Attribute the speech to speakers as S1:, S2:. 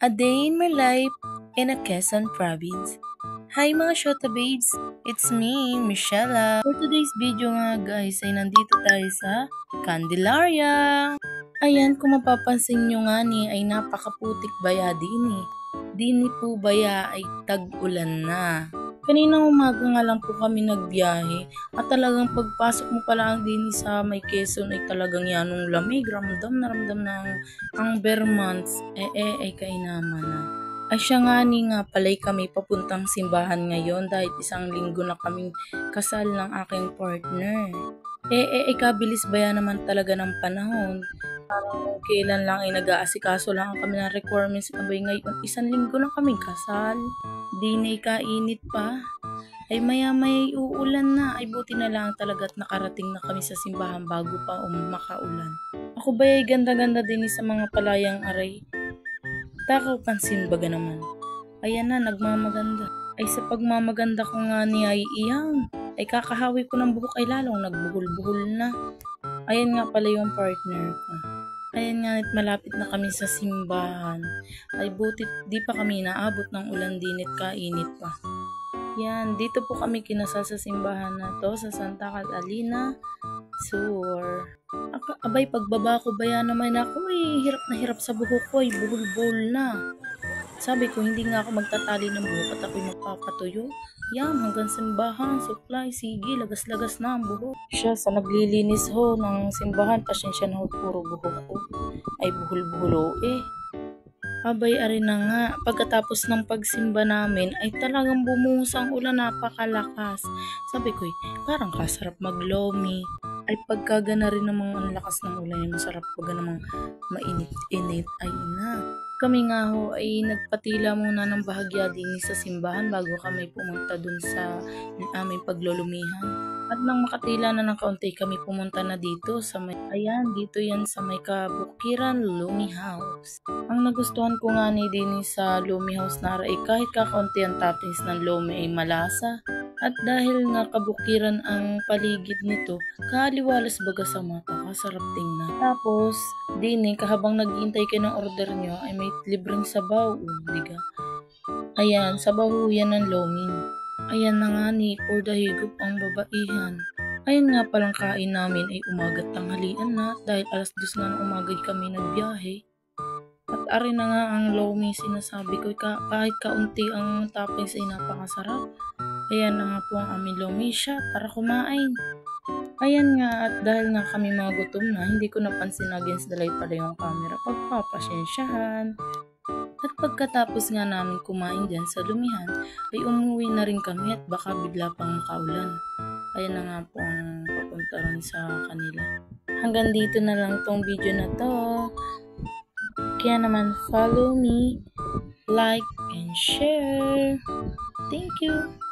S1: A day in my life in a Quezon province. Hi mga Shota babes! It's me, Michelle. For today's video nga guys ay nandito tayo sa Candelaria. Ayan, kung mapapansin nyo nga ni ay napakaputik baya din eh. Dini po baya ay tag-ulan na. Kaninang umaga nga lang po kami nagbiyahe at talagang pagpasok mo pala ang din sa may Quezon ay talagang yanong lamig, ramdam na ang bare months, ay kainaman na. Ay siya nga ni nga palay kami papuntang simbahan ngayon dahil isang linggo na kaming kasal ng aking partner. Kabilis baya naman talaga ng panahon. Parang kailan lang ay nag-aasikaso lang kami ng requirements. Abay ngayon, isang linggo na kaming kasal. Di na ikainit pa. Ay maya-maya uulan na. Ay buti na lang talaga at nakarating na kami sa simbahan bago pa makaulan. Ako ba ay ganda-ganda din sa mga palayang aray? Takaw pansin baga naman. Ayan na, nagmamaganda. Ay sa pagmamaganda ko nga ni ay iyang. Ay kakahawi ko ng buhok ay lalong nagbuhol-buhol na. Ayan nga pala yung partner ko. Ayan nga at malapit na kami sa simbahan. Ay buti di pa kami naabot ng ulan dinit kainit pa. Yan, dito po kami kinasal sa simbahan na to sa Santa Catalina Sur. Abay pagbaba ko baya naman ako ay hirap na hirap sa buhok ko ay buhol-buhol na. Sabi ko hindi nga ako magtatali ng buhok at ako'y magpapatuyo. Yan, hanggang simbahan, supply, sige, lagas-lagas na ang buhok. Siya sa naglilinis ho ng simbahan, pasensya na ho, puro buhok ko. Ay buhol-buholo eh. Abay, ari na nga, pagkatapos ng pagsimba namin, ay talagang bumuhos ang ulan, napakalakas. Sabi ko, parang kasarap maglomi. Ay pagkagana rin namang ang lakas ng ulan, masarap pag namang mainit-init, ay na. Kami nga ho ay nagpatila muna ng bahagya din sa simbahan bago kami pumunta dun sa aming paglulumihan. At nang makatila na ng kaunti kami pumunta na dito sa may, ayan, dito yan sa may Kabukiran Lumi House. Ang nagustuhan ko nga ni din sa Lumi House na ay kahit kakaunti ang toppings ng Lumi ay malasa. At dahil nga kabukiran ang paligid nito, kaliwalas baga sa mata, kasarap tingnan. Tapos, dini, kahabang naghihintay kayo ng order nyo, ay may libreng sabaw, diga. Ayan, sabaw yan ng Lomi. Ayan na nga ni, for the higop ang babaihan. Ayan nga palang kain namin ay umagat tanghalian na, dahil alas 2 na ng umaga kami nagbiyahe. At ari na nga ang Lomi sinasabi ko, kahit kaunti ang toppings ay napakasarap. Ayan na nga po ang aming Lomi siya para kumain. Ayan nga at dahil nga kami mga gutom na, hindi ko napansin na against the light pala yung camera. Pagpapasensyahan. At pagkatapos nga namin kumain dyan sa lumihan, ay umuwi na rin kami at baka bigla pang makaulan. Ayan na nga po ang papunta rin sa kanila. Hanggang dito na lang tong video na to. Kaya naman follow me, like, and share. Thank you!